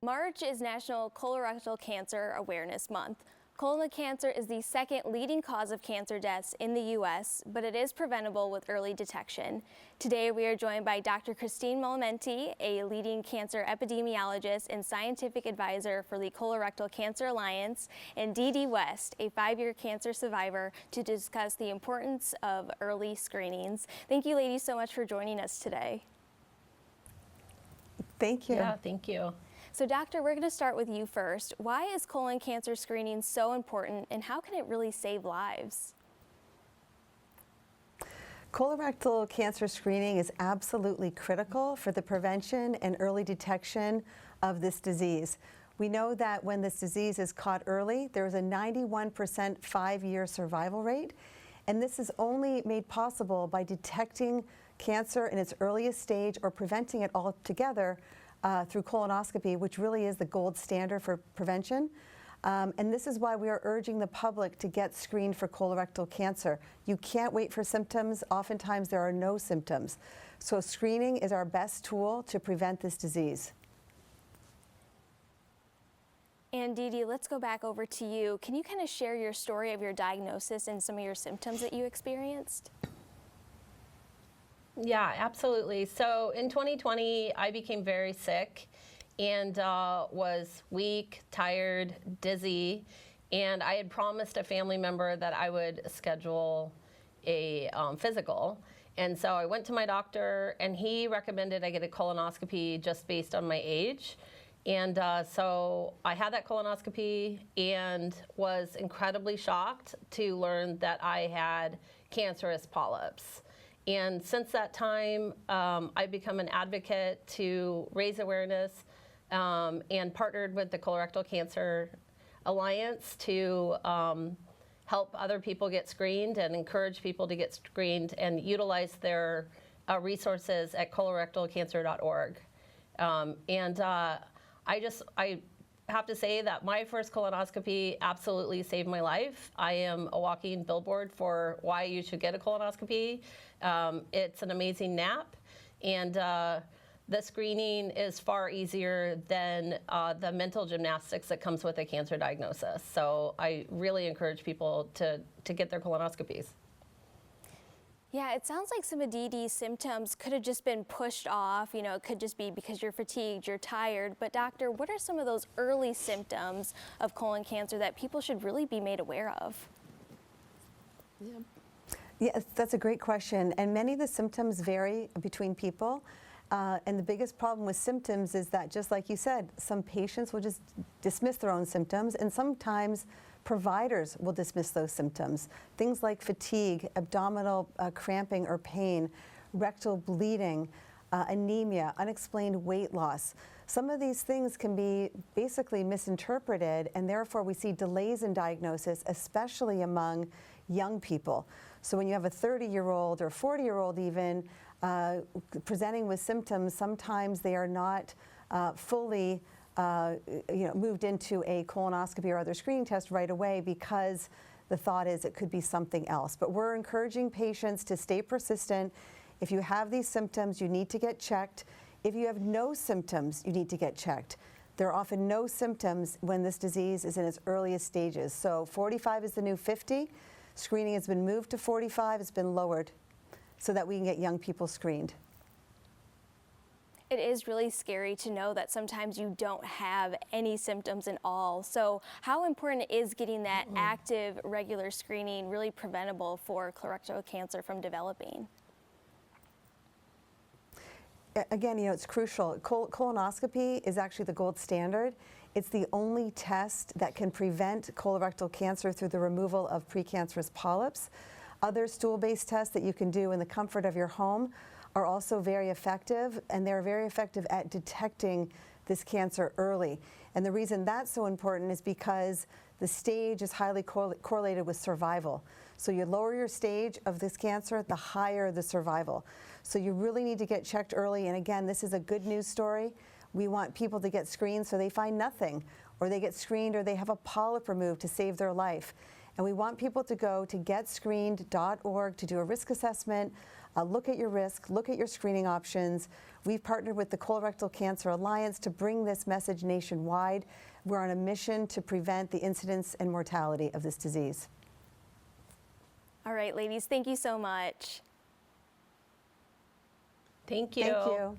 March is National Colorectal Cancer Awareness Month. Colon cancer is the second leading cause of cancer deaths in the U.S., but it is preventable with early detection. Today we are joined by Dr. Christine Malamenti, a leading cancer epidemiologist and scientific advisor for the Colorectal Cancer Alliance, and Dee Dee West, a 5-year cancer survivor, to discuss the importance of early screenings. Thank you ladies so much for joining us today. Thank you. Yeah, thank you. So doctor, we're going to start with you first. Why is colon cancer screening so important, and how can it really save lives? Colorectal cancer screening is absolutely critical for the prevention and early detection of this disease. We know that when this disease is caught early, there is a 91% 5-year survival rate, and this is only made possible by detecting cancer in its earliest stage or preventing it altogether through colonoscopy, which really is the gold standard for prevention. And this is why we are urging the public to get screened for colorectal cancer. You can't wait for symptoms. Oftentimes there are no symptoms. So screening is our best tool to prevent this disease. And Dee Dee, let's go back over to you. Can you kind of share your story of your diagnosis and some of your symptoms that you experienced? Yeah, absolutely. So in 2020, I became very sick and was weak, tired, dizzy, and I had promised a family member that I would schedule a physical. And so I went to my doctor, and he recommended I get a colonoscopy just based on my age. And so I had that colonoscopy and was incredibly shocked to learn that I had cancerous polyps. And since that time, I've become an advocate to raise awareness and partnered with the Colorectal Cancer Alliance to help other people get screened and encourage people to get screened and utilize their resources at colorectalcancer.org. I have to say that my first colonoscopy absolutely saved my life. I am a walking billboard for why you should get a colonoscopy. It's an amazing nap, and the screening is far easier than the mental gymnastics that comes with a cancer diagnosis. So I really encourage people to get their colonoscopies. Yeah, it sounds like some of Dee Dee's symptoms could have just been pushed off. You know, it could just be because you're fatigued, you're tired. But doctor, what are some of those early symptoms of colon cancer that people should really be made aware of? Yeah. Yes, that's a great question. And many of the symptoms vary between people. And the biggest problem with symptoms is that, just like you said, some patients will just dismiss their own symptoms, and sometimes providers will dismiss those symptoms. Things like fatigue, abdominal cramping or pain, rectal bleeding, anemia, unexplained weight loss. Some of these things can be basically misinterpreted, and therefore we see delays in diagnosis, especially among young people. So when you have a 30-year-old or 40-year-old even presenting with symptoms, sometimes they are not fully moved into a colonoscopy or other screening test right away because the thought is it could be something else. But we're encouraging patients to stay persistent. If you have these symptoms, you need to get checked. If you have no symptoms, you need to get checked. There are often no symptoms when this disease is in its earliest stages. So 45 is the new 50. Screening has been moved to 45, it's been lowered so that we can get young people screened. It is really scary to know that sometimes you don't have any symptoms at all. So how important is getting that active, regular screening really preventable for colorectal cancer from developing? Again, it's crucial. Colonoscopy is actually the gold standard. It's the only test that can prevent colorectal cancer through the removal of precancerous polyps. Other stool-based tests that you can do in the comfort of your home are also very effective, and they're very effective at detecting this cancer early. And the reason that's so important is because the stage is highly correlated with survival. So you lower your stage of this cancer, the higher the survival. So you really need to get checked early, and again, this is a good news story. We want people to get screened so they find nothing, or they get screened or they have a polyp removed to save their life. And we want people to go to getscreened.org to do a risk assessment look at your risk, look at your screening options. We've partnered with the Colorectal Cancer Alliance to bring this message nationwide. We're on a mission to prevent the incidence and mortality of this disease. All right, ladies, thank you so much. Thank you. Thank you.